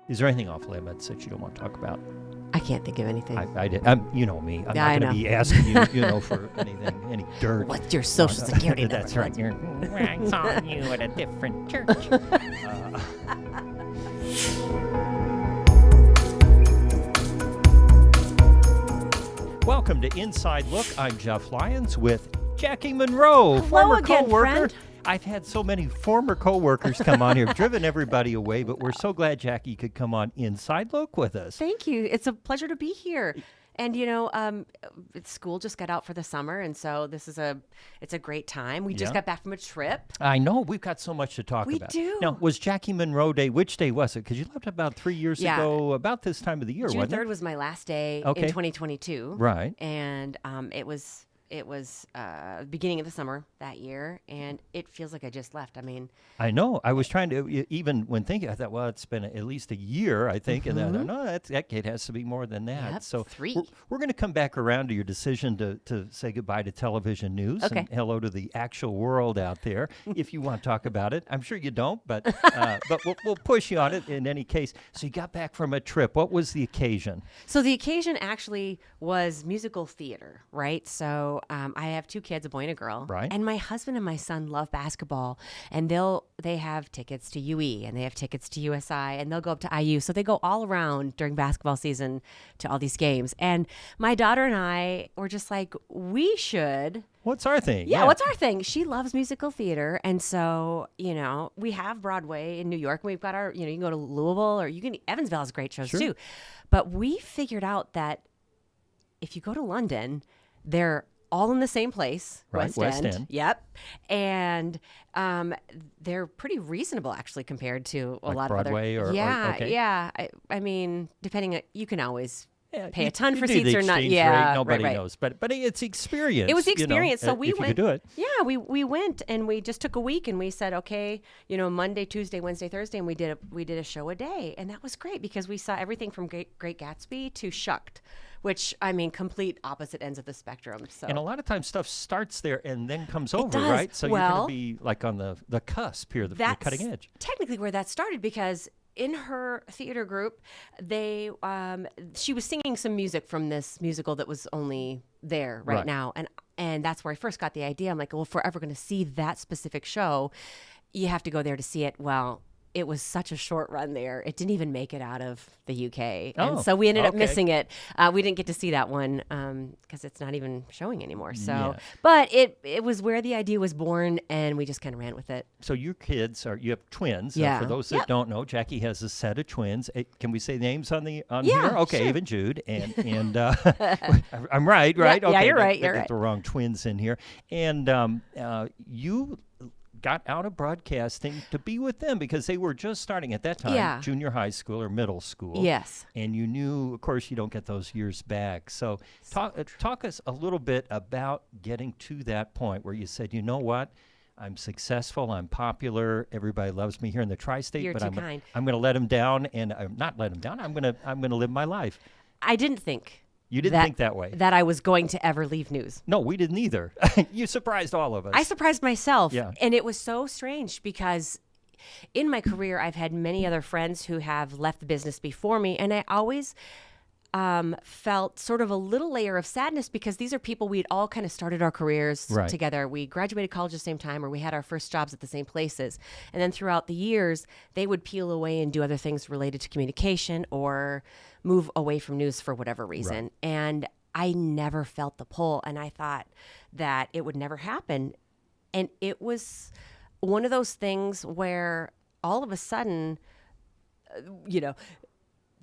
Is there anything off limits that you don't want to talk about? I can't think of anything. You know me. I'm Yeah, I not going to know. be asking you, for anything, any dirt. What's your social security number? That's right. I saw you at a different church. Welcome to Inside Look. I'm Jeff Lyons with Jackie Monroe, former again, co-worker. friend. I've had so many former co-workers come on here, driven everybody away, but we're so glad Jackie could come on Inside Look with us. Thank you. It's a pleasure to be here. And school just got out for the summer, and so it's a great time. We just got back from a trip. I know. We've got so much to talk about. We do. Now, was Jackie Monroe Day, which day was it? Because you left about 3 years ago, about this time of the year, June wasn't 3rd it? was my last day in 2022. Right. And it was the beginning of the summer that year, and it feels like I just left. I mean, I know. I was trying to, even when thinking, I thought, well, it's been at least a year, I think. And then, no, that kid has to be more than that. Yep, so 3. We're going to come back around to your decision to say goodbye to television news and hello to the actual world out there, if you want to talk about it. I'm sure you don't, but we'll push you on it in any case. So you got back from a trip. What was the occasion? So the occasion actually was musical theater, right? So I have 2 kids, a boy and a girl. Right. And my husband and my son love basketball, and they have tickets to UE, and they have tickets to USI, and they'll go up to IU. So they go all around during basketball season to all these games. And my daughter and I were just like, we should. What's our thing? Yeah, what's our thing? She loves musical theater. And so, we have Broadway in New York. We've got our, you can go to Louisville, or Evansville has great shows too. But we figured out that if you go to London, they're all in the same place, right, West End. Yep. And they're pretty reasonable, actually, compared to a lot Broadway of other. Yeah. I mean, depending, you can always pay a ton for seats or not. Yeah, rate, nobody right. knows, but it's experience. It was the experience. So we if went. You could do it. Yeah, we went, and we just took a week, and we said, okay, Monday, Tuesday, Wednesday, Thursday, and we did a show a day, and that was great because we saw everything from Great Gatsby to Shucked, which, I mean, complete opposite ends of the spectrum. So. And a lot of times stuff starts there and then comes over, does. right? So you're going to be like on the cusp here, the cutting edge. Technically where that started, because in her theater group, she was singing some music from this musical that was only there right now. And that's where I first got the idea. I'm like, well, if we're ever going to see that specific show, you have to go there to see it. Well, it was such a short run there. It didn't even make it out of the UK. And so we ended up missing it. We didn't get to see that one because it's not even showing anymore. So, but it was where the idea was born, and we just kind of ran with it. So your kids you have twins. Yeah. For those that don't know, Jackie has a set of twins. Can we say names on here? Okay, sure. even Jude. And I'm right? Yeah, okay, you're right. You're right. The wrong twins in here. And you got out of broadcasting to be with them because they were just starting at that time, junior high school or middle school. Yes. And you knew, of course, you don't get those years back. So talk us a little bit about getting to that point where you said, you know what? I'm successful. I'm popular. Everybody loves me here in the tri-state. I'm kind. I'm going to let them down, and I'm not let them down. I'm going to live my life. I didn't think. You didn't think that way. That I was going to ever leave news. No, we didn't either. You surprised all of us. I surprised myself. Yeah. And it was so strange because in my career, I've had many other friends who have left the business before me. And I always felt sort of a little layer of sadness because these are people we'd all kind of started our careers together. We graduated college at the same time, or we had our first jobs at the same places. And then throughout the years, they would peel away and do other things related to communication or move away from news for whatever reason. Right. And I never felt the pull, and I thought that it would never happen. And it was one of those things where all of a sudden,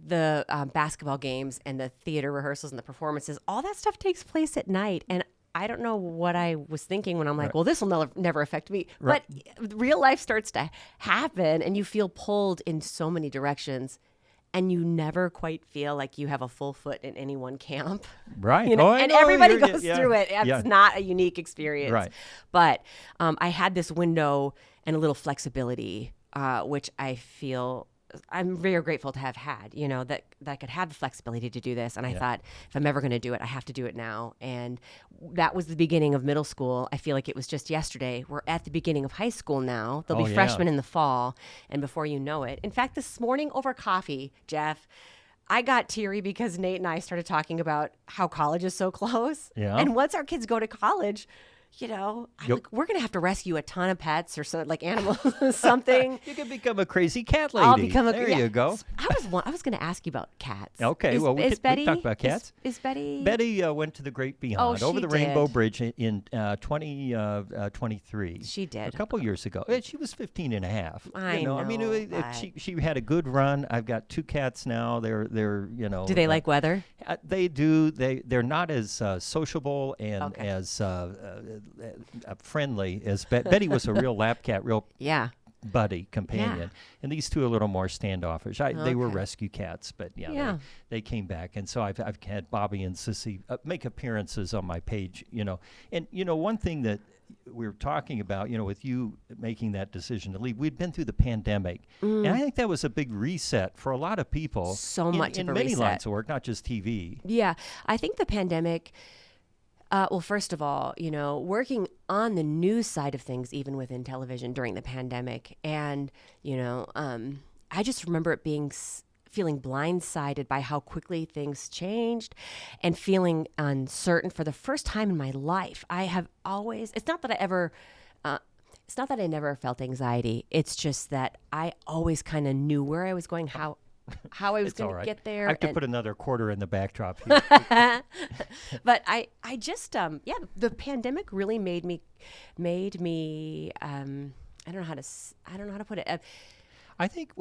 the basketball games and the theater rehearsals and the performances, all that stuff takes place at night. And I don't know what I was thinking when I'm like, well, this will never affect me. Right. But real life starts to happen, and you feel pulled in so many directions. And you never quite feel like you have a full foot in any one camp. Right. And everybody goes through it. It's not a unique experience. Right. But I had this window and a little flexibility, which I feel I'm very grateful to have had, that I could have the flexibility to do this. And I thought, if I'm ever going to do it, I have to do it now. And that was the beginning of middle school. I feel like it was just yesterday. We're at the beginning of high school now. They'll be freshmen in the fall. And before you know it. In fact, this morning over coffee, Jeff, I got teary because Nate and I started talking about how college is so close. Yeah. And once our kids go to college, I'm like, we're going to have to rescue a ton of pets or so, like animals, something. You can become a crazy cat lady. I'll become a There you go. I was going to ask you about cats. Okay, we can talk about cats. Is Betty? Betty went to the Great Beyond over the Rainbow Bridge in 2023. She did. A couple years ago. She was 15 and a half. I know. I mean, she had a good run. I've got 2 cats now. They're Do they like weather? They do. They're not as sociable and as friendly as Betty was a real lap cat, real buddy, companion. And these 2 are a little more standoffish. They were rescue cats, but they came back. And so I've had Bobby and Sissy make appearances on my page, And, one thing that we were talking about, with you making that decision to leave, we'd been through the pandemic. And I think that was a big reset for a lot of people. So much in of a many reset. lines of work, not just TV. Yeah. I think the pandemic... well, first of all, working on the news side of things, even within television during the pandemic. And, I just remember it feeling blindsided by how quickly things changed and feeling uncertain for the first time in my life. I have always, it's not that I never felt anxiety. It's just that I always kind of knew where I was going, how I was going to get there. I have to put another quarter in the backdrop here. But I just, the pandemic really made me, I don't know how to put it. I think,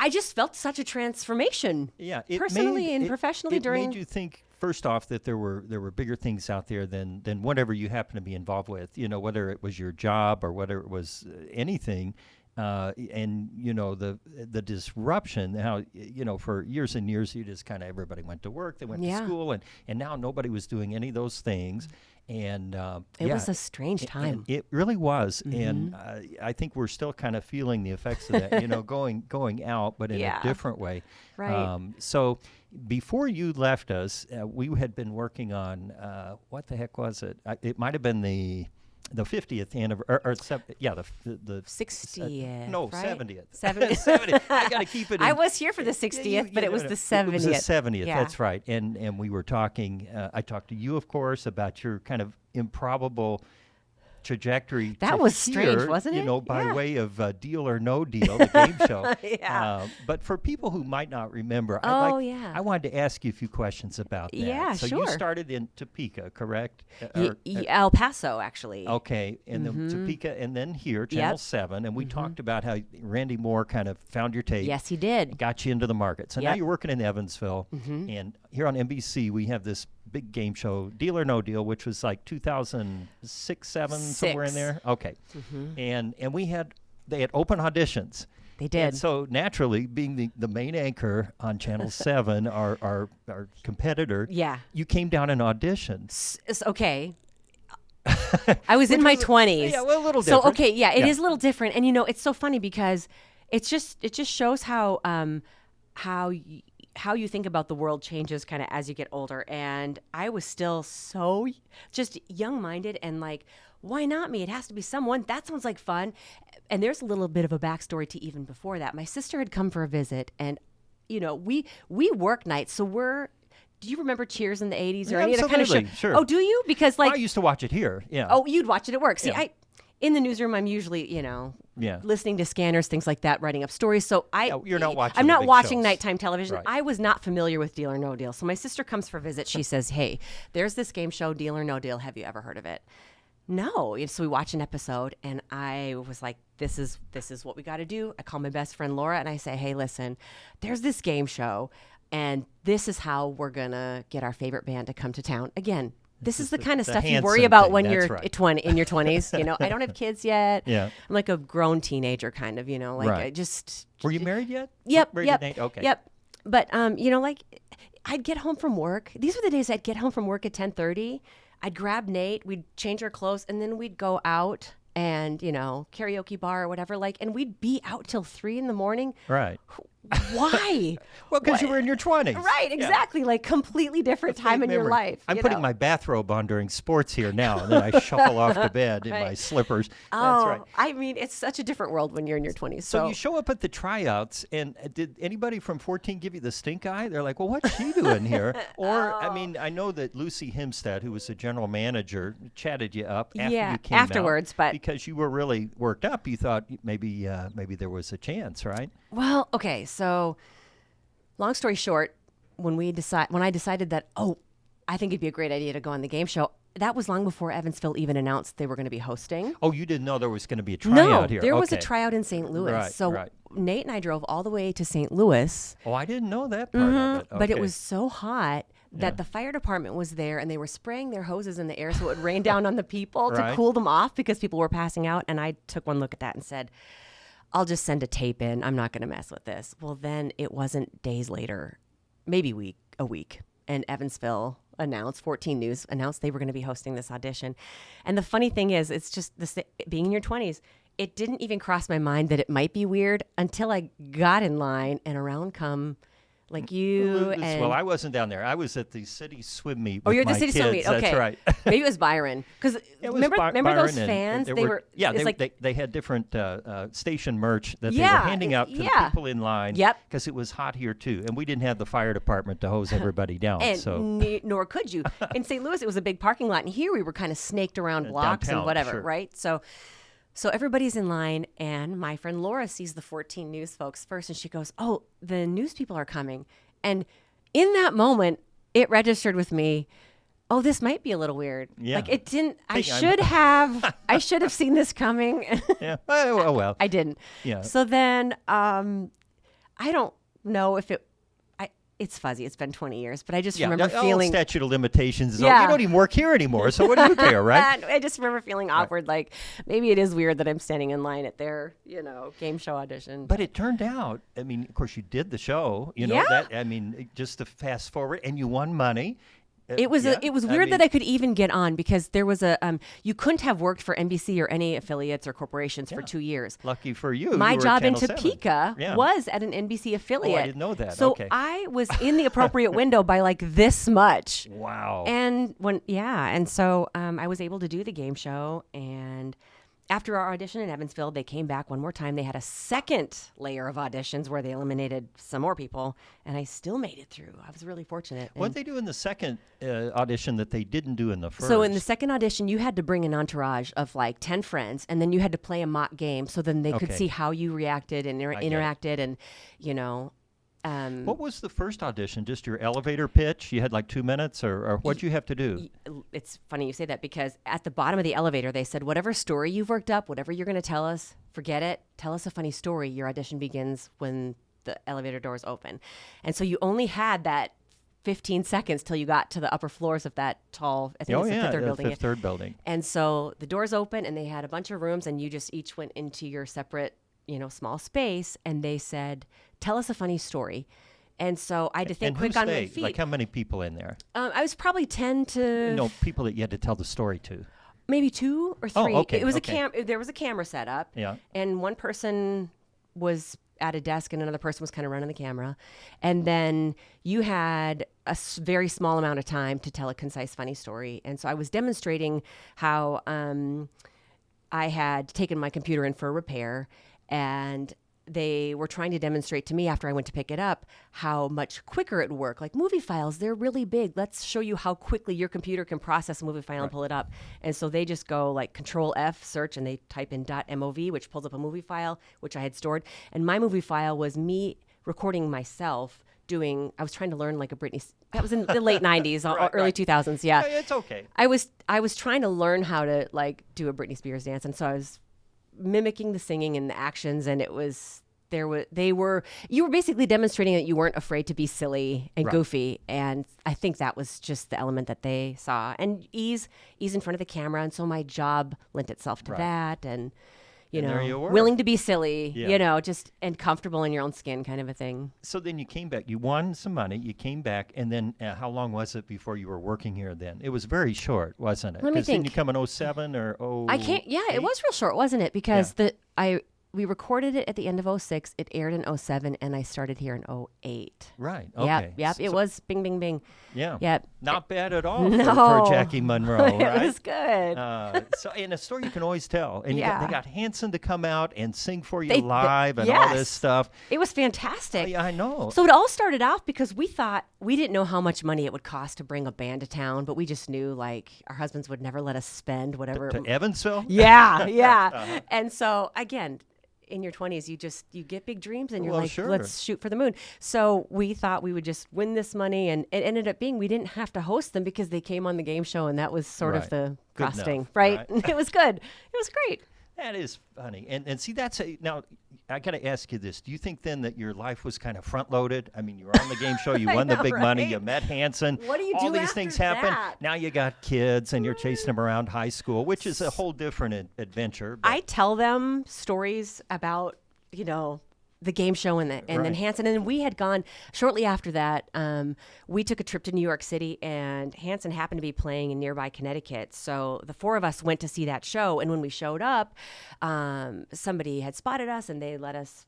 I just felt such a transformation. Yeah. Personally and professionally it made you think, first off, that there were bigger things out there than whatever you happen to be involved with, whether it was your job or whether it was anything. And the disruption, how for years and years you just kind of, everybody went to work, they went to school, and now nobody was doing any of those things, and it was a strange time. It really was, and I think we're still kind of feeling the effects of that, going out, but in a different way. Right. So before you left us, we had been working on what the heck was it? It might have been the 50th anniversary, the 60th. No, right? 70th. 70th. I got to keep it. I was here for the 60th, but it was the 70th. It was the 70th. Yeah. That's right. And we were talking. I talked to you, of course, about your kind of improbable trajectory. That was strange, wasn't it? By way of Deal or No Deal, the game show. But for people who might not remember, I wanted to ask you a few questions about that. Yeah, so sure. You started in Topeka, correct? El Paso, actually. Okay, and then Topeka, and then here, Channel 7, and we talked about how Randy Moore kind of found your tape. Yes, he did. Got you into the market. So now you're working in Evansville, and here on NBC we have this big game show, Deal or No Deal, which was like 2006, 7, somewhere in there. Okay, and they had open auditions. They did. And so naturally, being the main anchor on Channel 7, our competitor, you came down and auditioned. Okay. I was in my 20s. Yeah, well, a little different. So, okay, it is a little different. And, it's so funny because it just shows how you think about the world changes kind of as you get older. And I was still so just young-minded and like, why not me? It has to be someone. That sounds like fun. And there's a little bit of a backstory to even before that. My sister had come for a visit, and, we work nights. So do you remember Cheers in the 80s or any other kind of show? Sure. Oh, do you? Because I used to watch it here. Yeah. Oh, you'd watch it at work. See, in the newsroom, I'm usually, listening to scanners, things like that, writing up stories. So you're not watching. I'm not big watching shows. Nighttime television. Right. I was not familiar with Deal or No Deal. So my sister comes for a visit. She says, "Hey, there's this game show, Deal or No Deal. Have you ever heard of it?" No. So we watch an episode, and I was like, "This is what we got to do." I call my best friend Laura, and I say, "Hey, listen, there's this game show, and this is how we're gonna get our favorite band to come to town again." This is the kind of stuff you worry about when you're in your 20s. I don't have kids yet. Yeah. I'm like a grown teenager kind of, Right. I just... Were you married yet? Yep. Okay. Yep. But, I'd get home from work. These were the days I'd get home from work at 10:30. I'd grab Nate, we'd change our clothes, and then we'd go out and, karaoke bar or whatever, and we'd be out till 3 in the morning. Right. why? Well, because you were in your 20s. Right, exactly. Like completely different time in your life. I'm putting my bathrobe on during sports here now, and then I shuffle off to bed in my slippers. That's right. I mean, it's such a different world when you're in your 20s. So you show up at the tryouts, and did anybody from 14 give you the stink eye? They're like, well, what's she doing here? Or, I mean, I know that Lucy Himstad, who was the general manager, chatted you up after you came afterwards, out, but because you were really worked up. You thought maybe there was a chance, right? Well, okay, so long story short, when I decided that, I think it'd be a great idea to go on the game show, that was long before Evansville even announced they were going to be hosting. Oh, you didn't know there was going to be a tryout here? No, there was a tryout in St. Louis. Nate and I drove all the way to St. Louis. Oh, I didn't know that part of it. Okay. But it was so hot that the fire department was there, and they were spraying their hoses in the air so it would rain down on the people to cool them off because people were passing out. And I took one look at that and said, I'll just send a tape in. I'm not going to mess with this. Well, then it wasn't days later, maybe a week, and Evansville announced, 14 News announced they were going to be hosting this audition. And the funny thing is, it's just being in your 20s, it didn't even cross my mind that it might be weird until I got in line and around come like you. Well, I wasn't down there. I was at the city swim meet. Oh, with you're at the my city kids. swim meet. Okay. That's right. Maybe it was Byron. Because remember those fans? They had different station merch that they were handing out to the people in line. Yep. Because it was hot here too, and we didn't have the fire department to hose everybody down. Nor could you. In St. Louis, it was a big parking lot, and here we were kind of snaked around blocks downtown, and whatever, sure. right? So everybody's in line, and my friend Laura sees the 14 News folks first, and she goes, "Oh, the news people are coming." And in that moment, it registered with me, oh, this might be a little weird. Yeah. Like it didn't. I should have seen this coming. Yeah. Well. I didn't. Yeah. So then, I don't know if it's fuzzy. It's been 20 years, but I just remember feeling statute of limitations. You don't even work here anymore, so what do you care, right? I just remember feeling awkward. Like maybe it is weird that I'm standing in line at their, game show audition. But it turned out, I mean, of course, you did the show. Just to fast forward, and you won money. It was weird that I could even get on because there was you couldn't have worked for NBC or any affiliates or corporations for 2 years. Lucky for you. My job in Topeka was at an NBC affiliate. Oh, I didn't know that. So I was in the appropriate window by like this much. Wow. And so I was able to do the game show, and after our audition in Evansville, they came back one more time. They had a second layer of auditions where they eliminated some more people, and I still made it through. I was really fortunate. What did they do in the second audition that they didn't do in the first? So in the second audition, you had to bring an entourage of like 10 friends, and then you had to play a mock game so then they could see how you reacted and interacted and, what was the first audition? Just your elevator pitch? You had like 2 minutes, or what'd you have to do? It's funny you say that because at the bottom of the elevator, they said, whatever story you've worked up, whatever you're going to tell us, forget it. Tell us a funny story. Your audition begins when the elevator doors open. And so you only had that 15 seconds till you got to the upper floors of that tall, I think it's the Fifth Third building. And so the doors open, and they had a bunch of rooms, and you just each went into your separate small space, and they said, tell us a funny story. And so I had to think quick on my feet. Like how many people in there? I was probably 10 to... No, people that you had to tell the story to. Maybe 2 or 3. Oh, okay. It was there was a camera set up. Yeah. And one person was at a desk and another person was kind of running the camera. And then you had a very small amount of time to tell a concise, funny story. And so I was demonstrating how I had taken my computer in for a repair, and they were trying to demonstrate to me after I went to pick it up how much quicker it would work. Like movie files, they're really big. Let's show you how quickly your computer can process a movie file and pull it up. And so they just go like Control F, search, and they type in .mov, which pulls up a movie file, which I had stored. And my movie file was me recording myself I was trying to learn like a Britney, that was in the late 90s, early 2000s. Yeah. It's okay. I was trying to learn how to like do a Britney Spears dance. And so I was mimicking the singing and the actions, and you were basically demonstrating that you weren't afraid to be silly and goofy, and I think that was just the element that they saw, and ease in front of the camera, and so my job lent itself to that, and there you were. willing to be silly, just and comfortable in your own skin, kind of a thing. So then you came back. You won some money. You came back, and then how long was it before you were working here? Then it was very short, wasn't it? Let me think. Then you come in 07 or 08? I can't. Yeah, it was real short, wasn't it? Because we recorded it at the end of '06. It aired in '07, and I started here in '08. Right. Okay. Yep. It was bing, bing, bing. Yeah. Yep. Not bad at all No. for Jackie Monroe, right? It was good. So in a story you can always tell. And they got Hanson to come out and sing for you They- live and yes. all this stuff. It was fantastic. I know. So it all started off because we didn't know how much money it would cost to bring a band to town, but we just knew like our husbands would never let us spend whatever. To Evansville? Yeah. And so again, in your 20s, you get big dreams and you're like, sure. let's shoot for the moon. So we thought we would just win this money, and it ended up being we didn't have to host them because they came on the game show, and that was sort of the Good costing, enough, right? right. It was good. It was great. That is funny. And see, now, I got to ask you this. Do you think then that your life was kind of front-loaded? I mean, you were on the game show. You won the big money. You met Hanson. What do you All do these after things happen. that? Now you got kids, and you're chasing them around high school, which is a whole different adventure. But I tell them stories about, the game show and then Right. Hanson. And we had gone shortly after that. We took a trip to New York City, and Hanson happened to be playing in nearby Connecticut. So the four of us went to see that show. And when we showed up, somebody had spotted us, and they let us,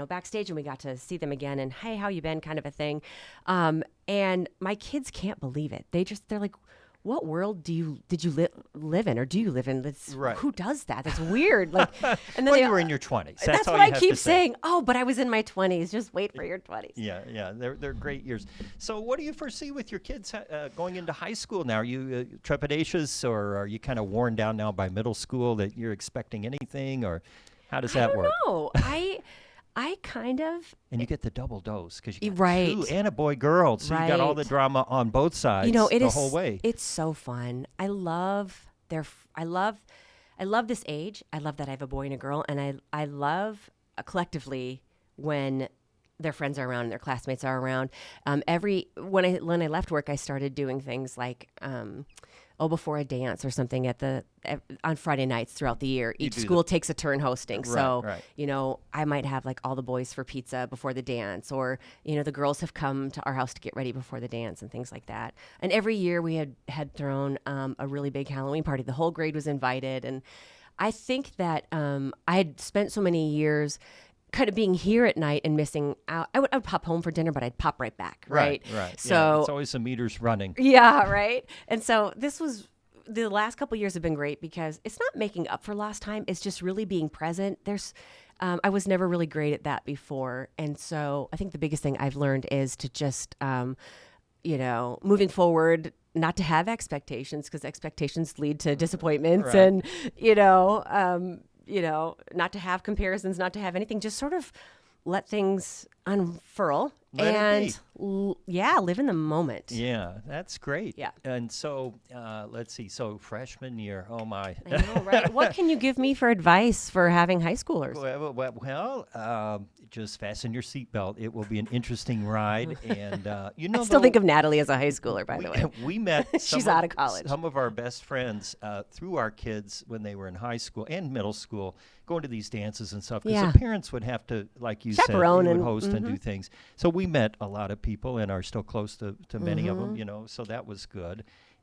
backstage, and we got to see them again. And hey, how you been? Kind of a thing. And my kids can't believe it. They're like, what world did you live in, or do you live in? Right. Who does that? That's weird. Like, and then well, you were in your 20s. That's all what you I have keep to say. saying. Oh, but I was in my 20s. Just wait for your 20s. Yeah, they're great years. So, what do you foresee with your kids going into high school now? Are you trepidatious, or are you kind of worn down now by middle school that you're expecting anything, or how does that work? No, I kind of. And you get the double dose because you got Right. two and a boy girl, so you got all the Right. drama on both sides the whole way. It's so fun. I love this age. I love that I have a boy and a girl, and I love collectively when their friends are around and their classmates are around. When I left work, I started doing things like before a dance or something on Friday nights throughout the year. Each school takes a turn hosting. Right, So, right. I might have like all the boys for pizza before the dance, or, the girls have come to our house to get ready before the dance and things like that. And every year we had thrown a really big Halloween party. The whole grade was invited. And I think that I had spent so many years kind of being here at night and missing out. I would pop home for dinner, but I'd pop right back. Right. So yeah, it's always the meters running. yeah, right. And so the last couple of years have been great because it's not making up for lost time. It's just really being present. I was never really great at that before. And so I think the biggest thing I've learned is to just, moving forward, not to have expectations, because expectations lead to disappointments. Right. And, not to have comparisons, not to have anything, just sort of let things unfurl and live in the moment. Yeah, that's great. Yeah. And so, let's see. So freshman year, oh my. I know, right? What can you give me for advice for having high schoolers? Well, just fasten your seatbelt. It will be an interesting ride. And, I still think of Natalie as a high schooler, by the way. We met She's out of college. Some of our best friends through our kids when they were in high school and middle school, going to these dances and stuff. Because the parents would have to, like you Chaperone said, you would and- host and do things. So we met a lot of people and are still close to many of them, so that was good.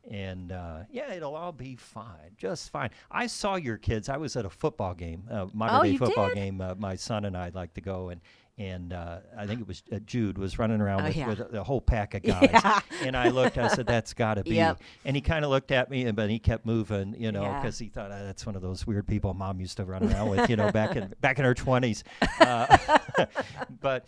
And it'll all be fine, just fine. I saw your kids. I was at a football game, modern day football game. My son and I like to go, and I think it was Jude was running around with a whole pack of guys. Yeah. And I looked, I said, that's got to be. Yep. And he kind of looked at me, but he kept moving, because he thought, that's one of those weird people Mom used to run around with, back in her 20s. But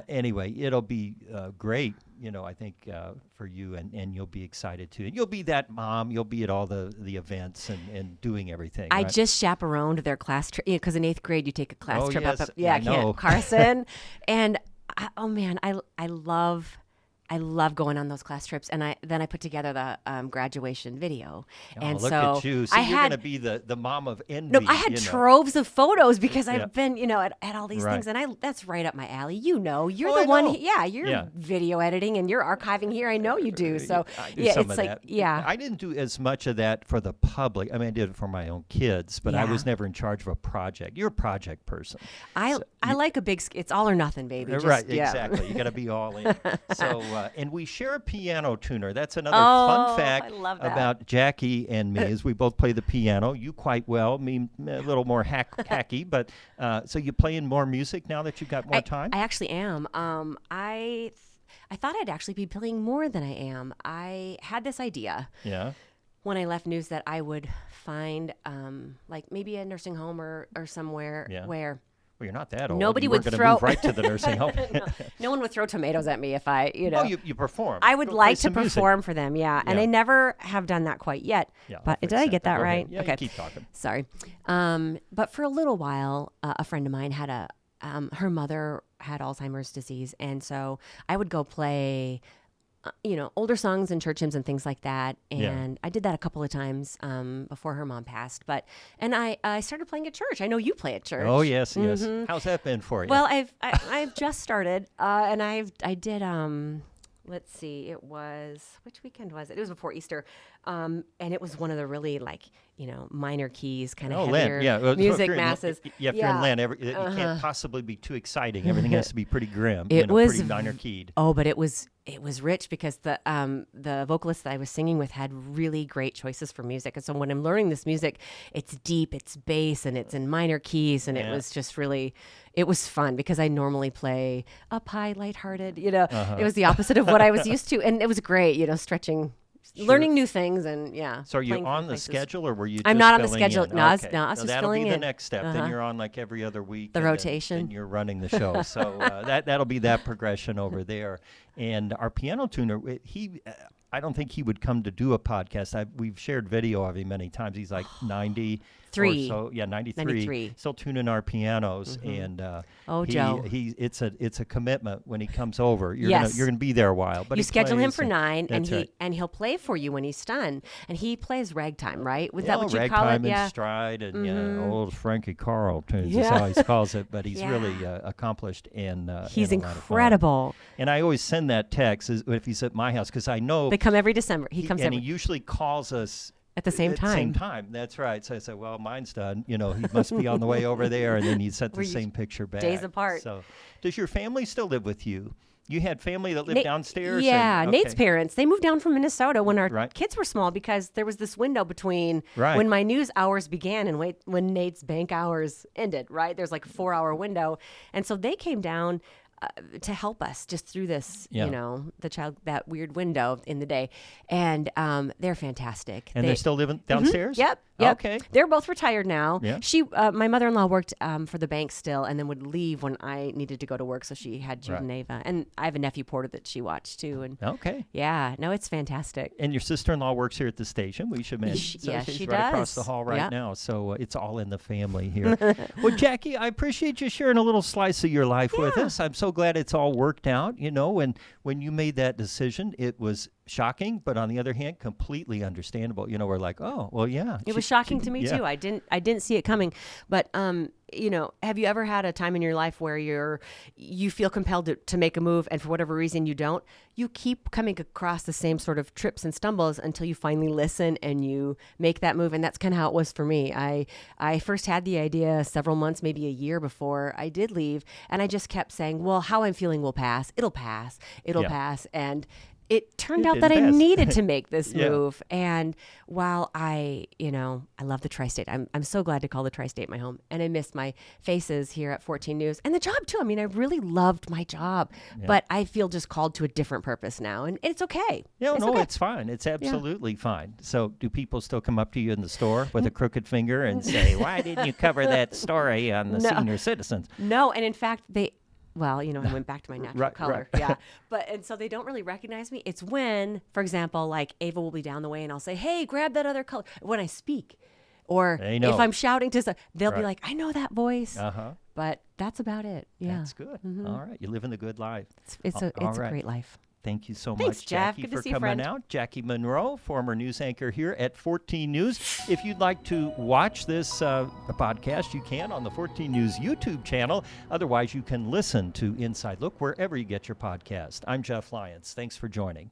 anyway, it'll be great. I think for you, and you'll be excited too. And you'll be that mom. You'll be at all the events and doing everything. I right? just chaperoned their class trip, because in 8th grade you take a class trip yes, up. I know. Carson, and I love going on those class trips. And then I put together the graduation video. And look so at you. So you're going to be the mom of envy. No, I had troves of photos because Yeah. I've been, at all these Right. things, and that's right up my alley. You're Oh, the I one. know. You're video editing and you're archiving here. I know you do. So I do some it's of like that. I didn't do as much of that for the public. I mean, I did it for my own kids, but I Yeah. was never in charge of a project. You're a project person. I like a big. It's all or nothing, baby. Right, exactly. You got to be all in. So and we share a piano tuner. That's another fun fact about Jackie and me, is we both play the piano. You quite well, me a little more hacky. But so you playing more music now that you've got more time? I actually am. I thought I'd actually be playing more than I am. I had this idea. Yeah. When I left news that I would find like maybe a nursing home or somewhere where. Well, you're not that old. Nobody would throw move right to the nursing home. No one would throw tomatoes at me if I, Oh, you perform. I would like to perform for them, and I never have done that quite yet. Yeah, but did I get that right? Yeah, okay. You keep talking. Sorry. But for a little while, a friend of mine had her mother had Alzheimer's disease, and so I would go play older songs and church hymns and things like that. And I did that a couple of times before her mom passed. And I started playing at church. I know you play at church. Oh, yes. How's that been for you? Well, I've just started, and I did. Let's see. It was, which weekend was it? It was before Easter, and it was one of the really minor keys, kind of heavier music masses. If you're in Lent, it can't possibly be too exciting. Everything has to be pretty grim. It was pretty minor keyed. Oh, but it was rich because the vocalist that I was singing with had really great choices for music. And so when I'm learning this music, it's deep, it's bass, and it's in minor keys, and it was just really, it was fun because I normally play up high, lighthearted. It was the opposite of what I was used to, and it was great. Stretching. Sure. Learning new things So are you on the schedule, or were you? I'm just not on the filling schedule. in? No, I was just that'll filling be in. the next step. Then you're on like every other week. The rotation. And you're running the show. So that'll be that progression over there. And our piano tuner, I don't think he would come to do a podcast. We've shared video of him many times. He's like 90. So 93. Still tuning our pianos, and Joe, it's a commitment when he comes over. You're gonna be there a while. But you schedule him for 9, and and he'll play for you when he's done. And he plays ragtime, right? Was that what you call it? Ragtime and stride, and old Frankie Carl tunes. That's how he calls it. But he's really accomplished, and he's incredible. And I always send that text if he's at my house, because I know they come every December. He comes, and he usually calls us. At the same time. That's right. So I said, well, mine's done. He must be on the way over there. And then he sent the same picture back. Days apart. So does your family still live with you? You had family that lived downstairs? Yeah, Nate's parents. They moved down from Minnesota when our kids were small, because there was this window between when my news hours began and when Nate's bank hours ended, right? There's like a 4-hour window. And so they came down to help us just through this, that weird window in the day. And they're fantastic. And they're still living downstairs? Yep. Okay. They're both retired now. Yeah. My mother-in-law worked for the bank still, and then would leave when I needed to go to work. So she had Jude and Ava. And I have a nephew, Porter, that she watched too. And yeah, no, it's fantastic. And your sister-in-law works here at the station, we should mention. She right does. Across the hall now. So it's all in the family here. Well, Jackie, I appreciate you sharing a little slice of your life with us. I'm so glad it's all worked out. When you made that decision, it was shocking, but on the other hand, completely understandable. We're like, oh, well, yeah. It was shocking to me too. I didn't see it coming. But have you ever had a time in your life where you feel compelled to make a move, and for whatever reason you don't? You keep coming across the same sort of trips and stumbles until you finally listen and you make that move. And that's kind of how it was for me. I first had the idea several months, maybe a year before I did leave, and I just kept saying, well, how I'm feeling will pass. It'll pass. It'll pass. And it turned out that I needed to make this move. And while I love the Tri-State, I'm so glad to call the Tri-State my home. And I miss my faces here at 14 News and the job too. I mean, I really loved my job, but I feel just called to a different purpose now. And it's okay. It's fine. It's absolutely fine. So do people still come up to you in the store with a crooked finger and say, why didn't you cover that story on the senior citizens? No. And in fact, I went back to my natural color. Yeah. And so they don't really recognize me. It's when, for example, like Ava will be down the way and I'll say, hey, grab that other color when I speak. Or if I'm shouting to they'll be like, I know that voice. But that's about it. Yeah. That's good. All right. You're living the good life. It's a great life. Thank you so Thanks, much, Jeff. Jackie, Good to for see you, coming friend. out. Jackie Monroe, former news anchor here at 14 News. If you'd like to watch this podcast, you can on the 14 News YouTube channel. Otherwise, you can listen to Inside Look wherever you get your podcast. I'm Jeff Lyons. Thanks for joining.